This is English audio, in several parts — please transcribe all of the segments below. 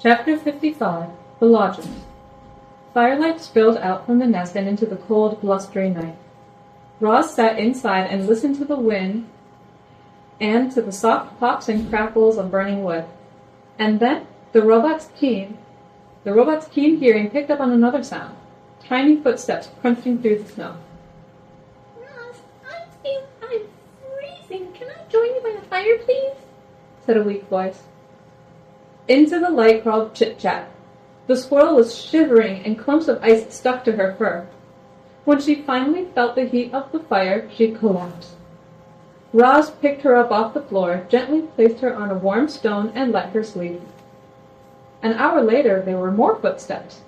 Chapter 55 The Lodgers. Firelight spilled out from the nest and into the cold, blustery night. Roz sat inside and listened to the wind and to the soft pops and crackles of burning wood. And then the robot's keen hearing picked up on another sound, tiny footsteps crunching through the snow. Roz, I'm freezing. Can I join you by the fire, please? Said a weak voice. Into the light crawled Chit-Chat. The squirrel was shivering and clumps of ice stuck to her fur. When she finally felt the heat of the fire, she collapsed. Roz picked her up off the floor, gently placed her on a warm stone, and let her sleep. An hour later there were more footsteps,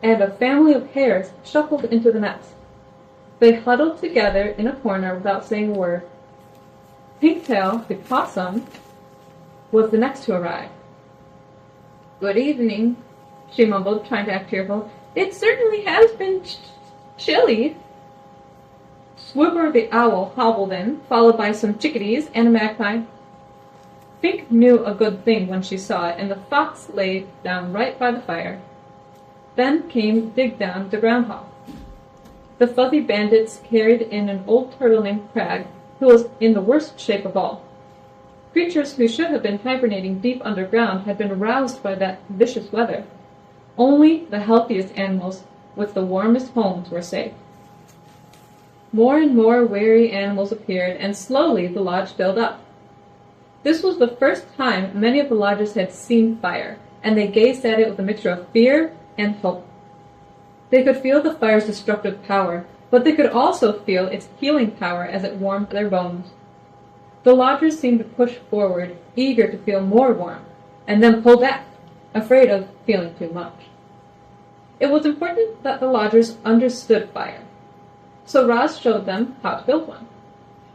and a family of hares shuffled into the nest. They huddled together in a corner without saying a word. Pinktail, the possum, was the next to arrive. "Good evening," she mumbled, trying to act cheerful. "It certainly has been chilly." Swooper the owl hobbled in, followed by some chickadees and a magpie. Fink knew a good thing when she saw it, and the fox lay down right by the fire. Then came Digdown the groundhog. The fuzzy bandits carried in an old turtle named Crag, who was in the worst shape of all. Creatures who should have been hibernating deep underground had been roused by that vicious weather. Only the healthiest animals with the warmest homes were safe. More and more wary animals appeared, and slowly the lodge filled up. This was the first time many of the lodgers had seen fire, and they gazed at it with a mixture of fear and hope. They could feel the fire's destructive power, but they could also feel its healing power as it warmed their bones. The lodgers seemed to push forward, eager to feel more warmth, and then pull back, afraid of feeling too much. It was important that the lodgers understood fire, so Roz showed them how to build one.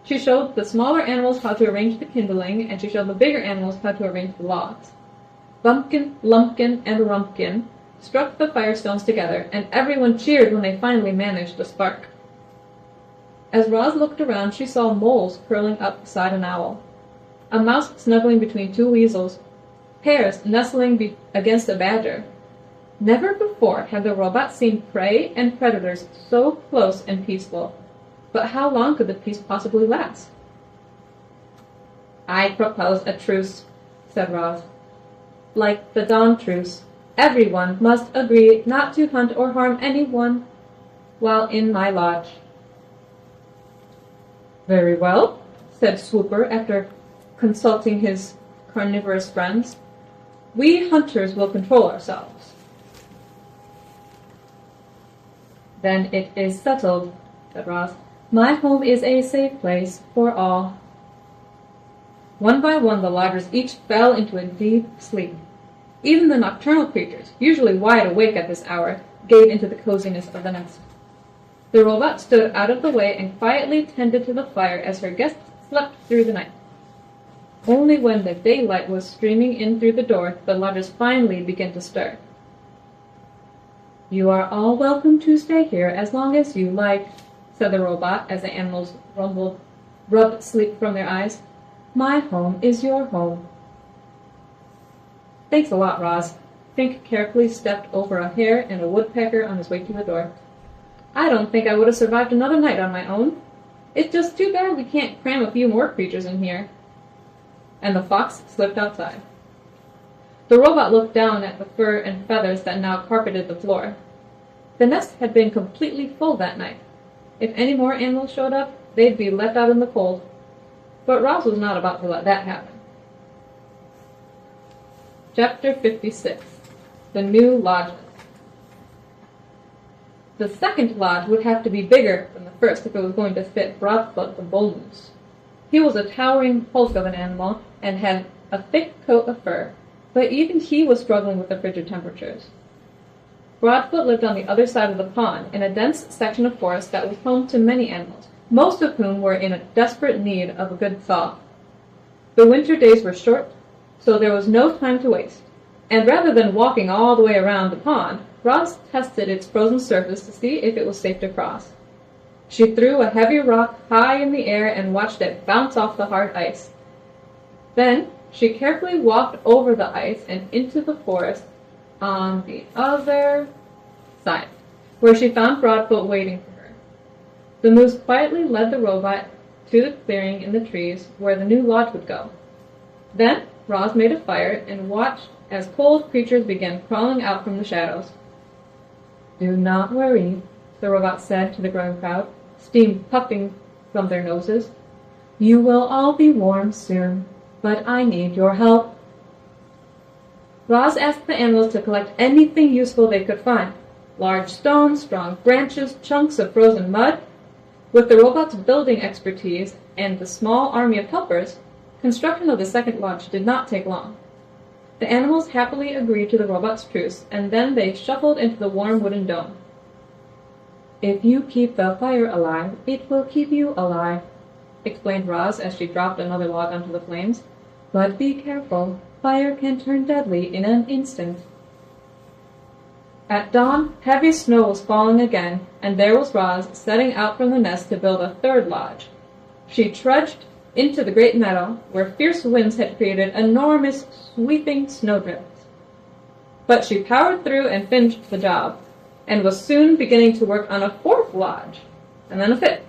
She showed the smaller animals how to arrange the kindling, and she showed the bigger animals how to arrange the logs. Bumpkin, Lumpkin, and Rumpkin struck the firestones together, and everyone cheered when they finally managed a spark. As Roz looked around, she saw moles curling up beside an owl, a mouse snuggling between two weasels, hares nestling against a badger. Never before had the robot seen prey and predators so close and peaceful. But how long could the peace possibly last? "I propose a truce," said Roz. "Like the dawn truce, everyone must agree not to hunt or harm anyone while in my lodge." "Very well," said Swooper after consulting his carnivorous friends. "We hunters will control ourselves." "Then it is settled," said Roz. "My home is a safe place for all." One by one the lodgers each fell into a deep sleep. Even the nocturnal creatures, usually wide awake at this hour, gave into the coziness of the nest. The robot stood out of the way and quietly tended to the fire as her guests slept through the night. Only when the daylight was streaming in through the door did the lodgers finally begin to stir. "You are all welcome to stay here as long as you like," said the robot as the animals rubbed sleep from their eyes. "My home is your home." "Thanks a lot, Roz." Fink carefully stepped over a hare and a woodpecker on his way to the door. "I don't think I would have survived another night on my own. It's just too bad we can't cram a few more creatures in here." And the fox slipped outside. The robot looked down at the fur and feathers that now carpeted the floor. The nest had been completely full that night. If any more animals showed up, they'd be left out in the cold. But Roz was not about to let that happen. Chapter 56 The New Lodges. The second lodge would have to be bigger than the first if it was going to fit Broadfoot the bull moose. He was a towering hulk of an animal and had a thick coat of fur, but even he was struggling with the frigid temperatures. Broadfoot lived on the other side of the pond, in a dense section of forest that was home to many animals, most of whom were in a desperate need of a good thaw. The winter days were short, so there was no time to waste, and rather than walking all the way around the pond, Roz tested its frozen surface to see if it was safe to cross. She threw a heavy rock high in the air and watched it bounce off the hard ice. Then she carefully walked over the ice and into the forest on the other side, where she found Broadfoot waiting for her. The moose quietly led the robot to the clearing in the trees where the new lodge would go. Then Roz made a fire and watched as cold creatures began crawling out from the shadows. "Do not worry," the robot said to the growing crowd, steam puffing from their noses. "You will all be warm soon, but I need your help." Roz asked the animals to collect anything useful they could find: large stones, strong branches, chunks of frozen mud. With the robot's building expertise and the small army of helpers, construction of the second lodge did not take long. The animals happily agreed to the robot's truce, and then they shuffled into the warm wooden dome. "If you keep the fire alive, it will keep you alive," explained Roz as she dropped another log onto the flames. "But be careful, fire can turn deadly in an instant." At dawn, heavy snow was falling again, and there was Roz setting out from the nest to build a third lodge. She trudged into the great meadow, where fierce winds had created enormous, sweeping snowdrifts. But she powered through and finished the job, and was soon beginning to work on a fourth lodge, and then a fifth.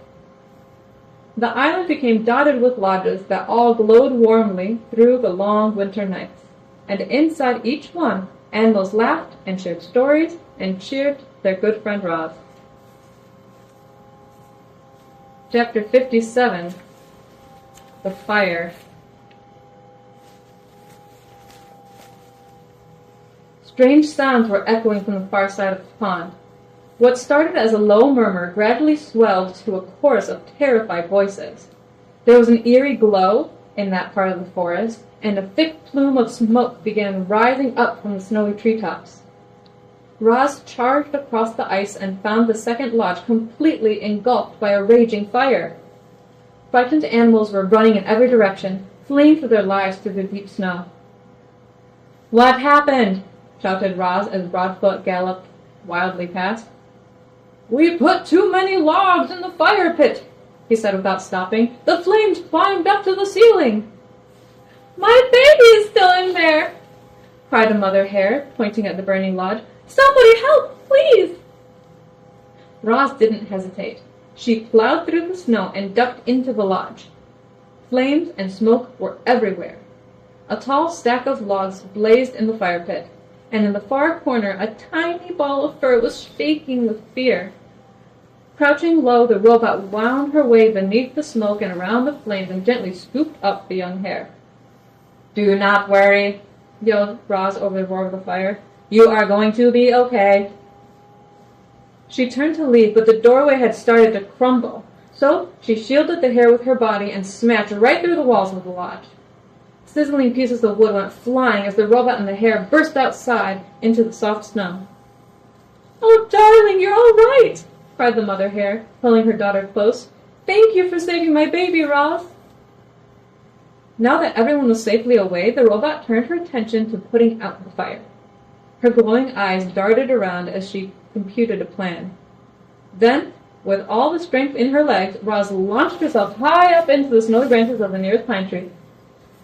The island became dotted with lodges that all glowed warmly through the long winter nights, and inside each one, animals laughed and shared stories and cheered their good friend Roz. Chapter 57. The Fire. Strange sounds were echoing from the far side of the pond. What started as a low murmur gradually swelled to a chorus of terrified voices. There was an eerie glow in that part of the forest, and a thick plume of smoke began rising up from the snowy treetops. Roz charged across the ice and found the second lodge completely engulfed by a raging fire. Frightened animals were running in every direction, fleeing for their lives through the deep snow. "What happened?" shouted Roz as Broadfoot galloped wildly past. "We put too many logs in the fire pit," he said without stopping. "The flames climbed up to the ceiling." "My baby is still in there!" cried a mother hare, pointing at the burning lodge. "Somebody help, please!" Roz didn't hesitate. She plowed through the snow and ducked into the lodge. Flames and smoke were everywhere. A tall stack of logs blazed in the fire pit, and in the far corner a tiny ball of fur was shaking with fear. Crouching low, the robot wound her way beneath the smoke and around the flames and gently scooped up the young hare. "Do not worry," yelled Roz over the roar of the fire. "You are going to be okay." She turned to leave, but the doorway had started to crumble, so she shielded the hare with her body and smashed right through the walls of the lodge. Sizzling pieces of wood went flying as the robot and the hare burst outside into the soft snow. "Oh, darling, you're all right!" cried the mother hare, pulling her daughter close. "Thank you for saving my baby, Roz." Now that everyone was safely away, the robot turned her attention to putting out the fire. Her glowing eyes darted around as she computed a plan. Then, with all the strength in her legs, Roz launched herself high up into the snowy branches of the nearest pine tree.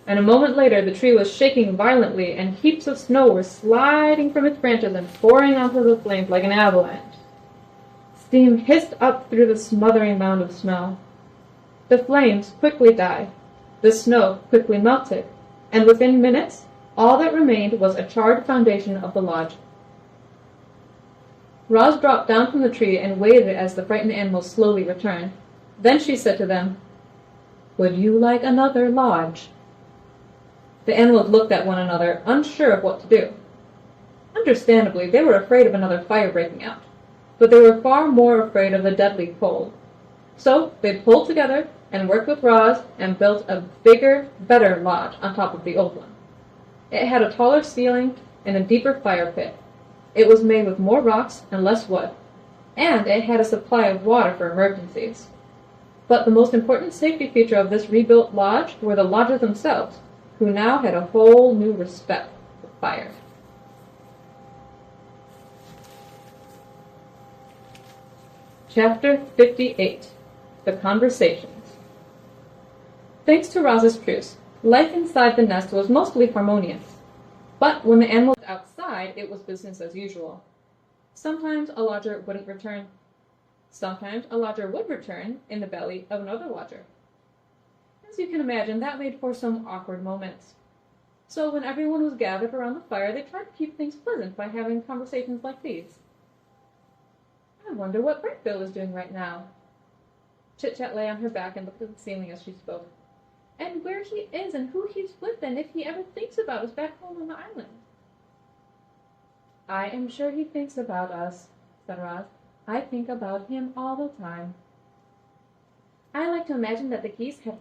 And a moment later, the tree was shaking violently, and heaps of snow were sliding from its branches and pouring onto the flames like an avalanche. Steam hissed up through the smothering mound of snow. The flames quickly died. The snow quickly melted, and within minutes, all that remained was a charred foundation of the lodge. Roz dropped down from the tree and waited as the frightened animals slowly returned. Then she said to them, "Would you like another lodge?" The animals looked at one another, unsure of what to do. Understandably, they were afraid of another fire breaking out, but they were far more afraid of the deadly cold. So they pulled together and worked with Roz and built a bigger, better lodge on top of the old one. It had a taller ceiling and a deeper fire pit. It was made with more rocks and less wood, and it had a supply of water for emergencies. But the most important safety feature of this rebuilt lodge were the lodgers themselves, who now had a whole new respect for fire. Chapter 58. The Conversations. Thanks to Roz's truce, life inside the nest was mostly harmonious. But when the animals were outside, outside, it was business as usual. Sometimes a lodger wouldn't return. Sometimes a lodger would return in the belly of another lodger. As you can imagine, that made for some awkward moments. So when everyone was gathered around the fire, they tried to keep things pleasant by having conversations like these. I wonder what Bright Bill is doing right now. Chit-Chat lay on her back and looked at the ceiling as she spoke. And where he is and who he's with and if he ever thinks about us back home on the island. I am sure he thinks about us, said Roz. I think about him all the time. I like to imagine that the geese had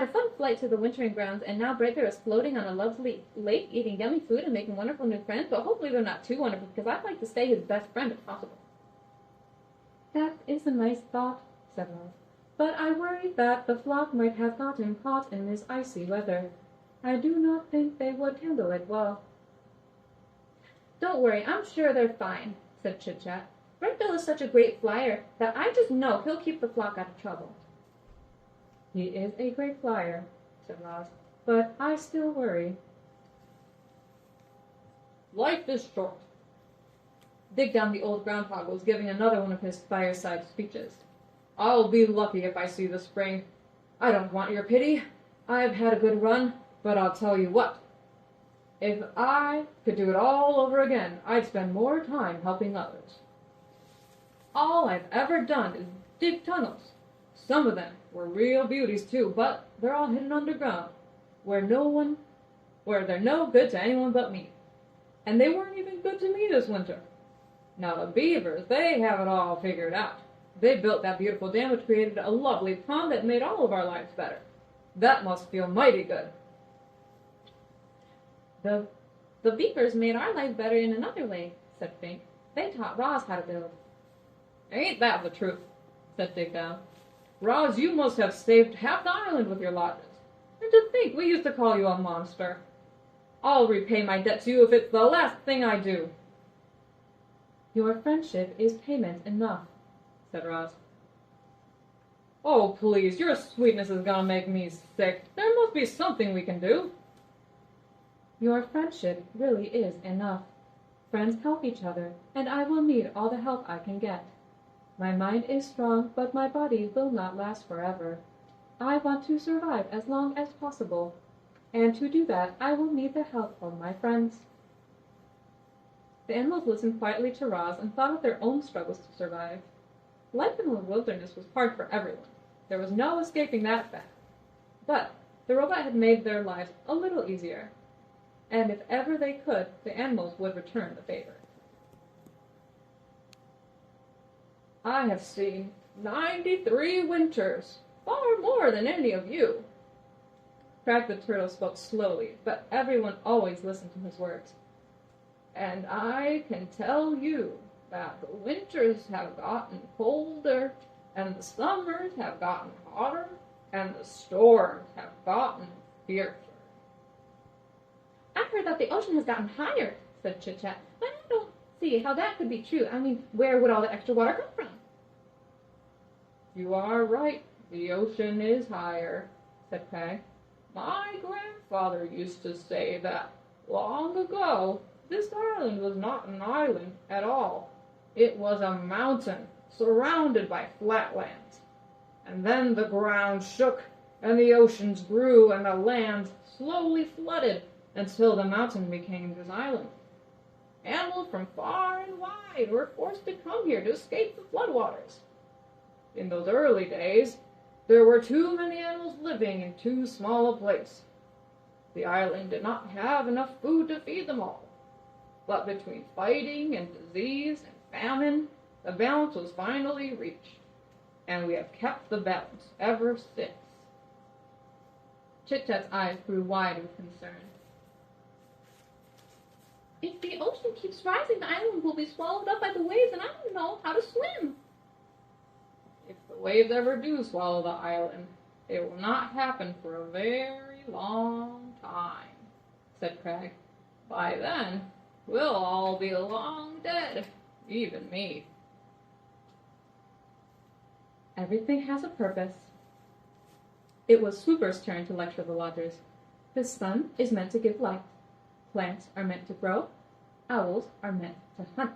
a fun flight to the wintering grounds, and now Bright Bear is floating on a lovely lake, eating yummy food and making wonderful new friends, but hopefully they're not too wonderful, because I'd like to stay his best friend if possible. That is a nice thought, said Roz, but I worry that the flock might have gotten caught in this icy weather. I do not think they would handle it well. Don't worry, I'm sure they're fine, said Chit-Chat. Bright Bill is such a great flyer that I just know he'll keep the flock out of trouble. He is a great flyer, said Roz, but I still worry. Life is short. Dig Down the Old Groundhog was giving another one of his fireside speeches. I'll be lucky if I see the spring. I don't want your pity. I've had a good run, but I'll tell you what. If I could do it all over again, I'd spend more time helping others. All I've ever done is dig tunnels. Some of them were real beauties too, but they're all hidden underground, where they're no good to anyone but me. And they weren't even good to me this winter. Now the beavers, they have it all figured out. They built that beautiful dam which created a lovely pond that made all of our lives better. That must feel mighty good. The beavers made our lives better in another way, said Fink. They taught Roz how to build. Ain't that the truth, said Dig Down. Roz, you must have saved half the island with your lodges. And to think we used to call you a monster. I'll repay my debt to you if it's the last thing I do. Your friendship is payment enough, said Roz. Oh, please, your sweetness is gonna make me sick. There must be something we can do. Your friendship really is enough. Friends help each other, and I will need all the help I can get. My mind is strong, but my body will not last forever. I want to survive as long as possible, and to do that I will need the help of my friends. The animals listened quietly to Roz and thought of their own struggles to survive. Life in the wilderness was hard for everyone. There was no escaping that fact. But the robot had made their lives a little easier, and if ever they could, the animals would return the favor. I have seen 93 winters, far more than any of you. Crag the Turtle spoke slowly, but everyone always listened to his words. And I can tell you that the winters have gotten colder, and the summers have gotten hotter, and the storms have gotten fiercer. I've heard that the ocean has gotten higher, said Chit-Chat, but I don't see how that could be true. I mean, where would all the extra water come from? You are right. The ocean is higher, said Crag. My grandfather used to say that long ago this island was not an island at all. It was a mountain surrounded by flatlands. And then the ground shook, and the oceans grew, and the land slowly flooded until the mountain became this island. Animals from far and wide were forced to come here to escape the floodwaters. In those early days, there were too many animals living in too small a place. The island did not have enough food to feed them all. But between fighting and disease and famine, the balance was finally reached, and we have kept the balance ever since. Chit-Chat's eyes grew wide with concern. If the ocean keeps rising, the island will be swallowed up by the waves, and I don't know how to swim. If the waves ever do swallow the island, it will not happen for a very long time, said Crag. By then, we'll all be long dead, even me. Everything has a purpose. It was Swooper's turn to lecture the lodgers. The sun is meant to give light. Plants are meant to grow. Owls are meant to hunt.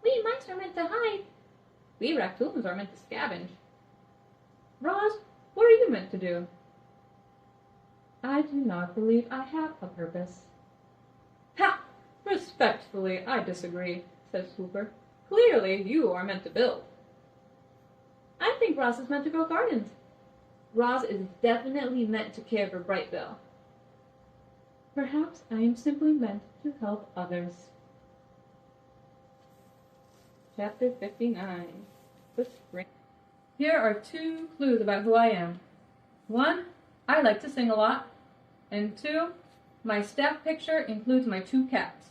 We mice are meant to hide. We raccoons are meant to scavenge. Roz, what are you meant to do? I do not believe I have a purpose. Ha! Respectfully, I disagree, said Swooper. Clearly, you are meant to build. I think Roz is meant to grow gardens. Roz is definitely meant to care for Brightbill. Perhaps I am simply meant to help others. Chapter 59. The Spring. Here are 2 clues about who I am. 1, I like to sing a lot. And 2, my staff picture includes my 2 cats.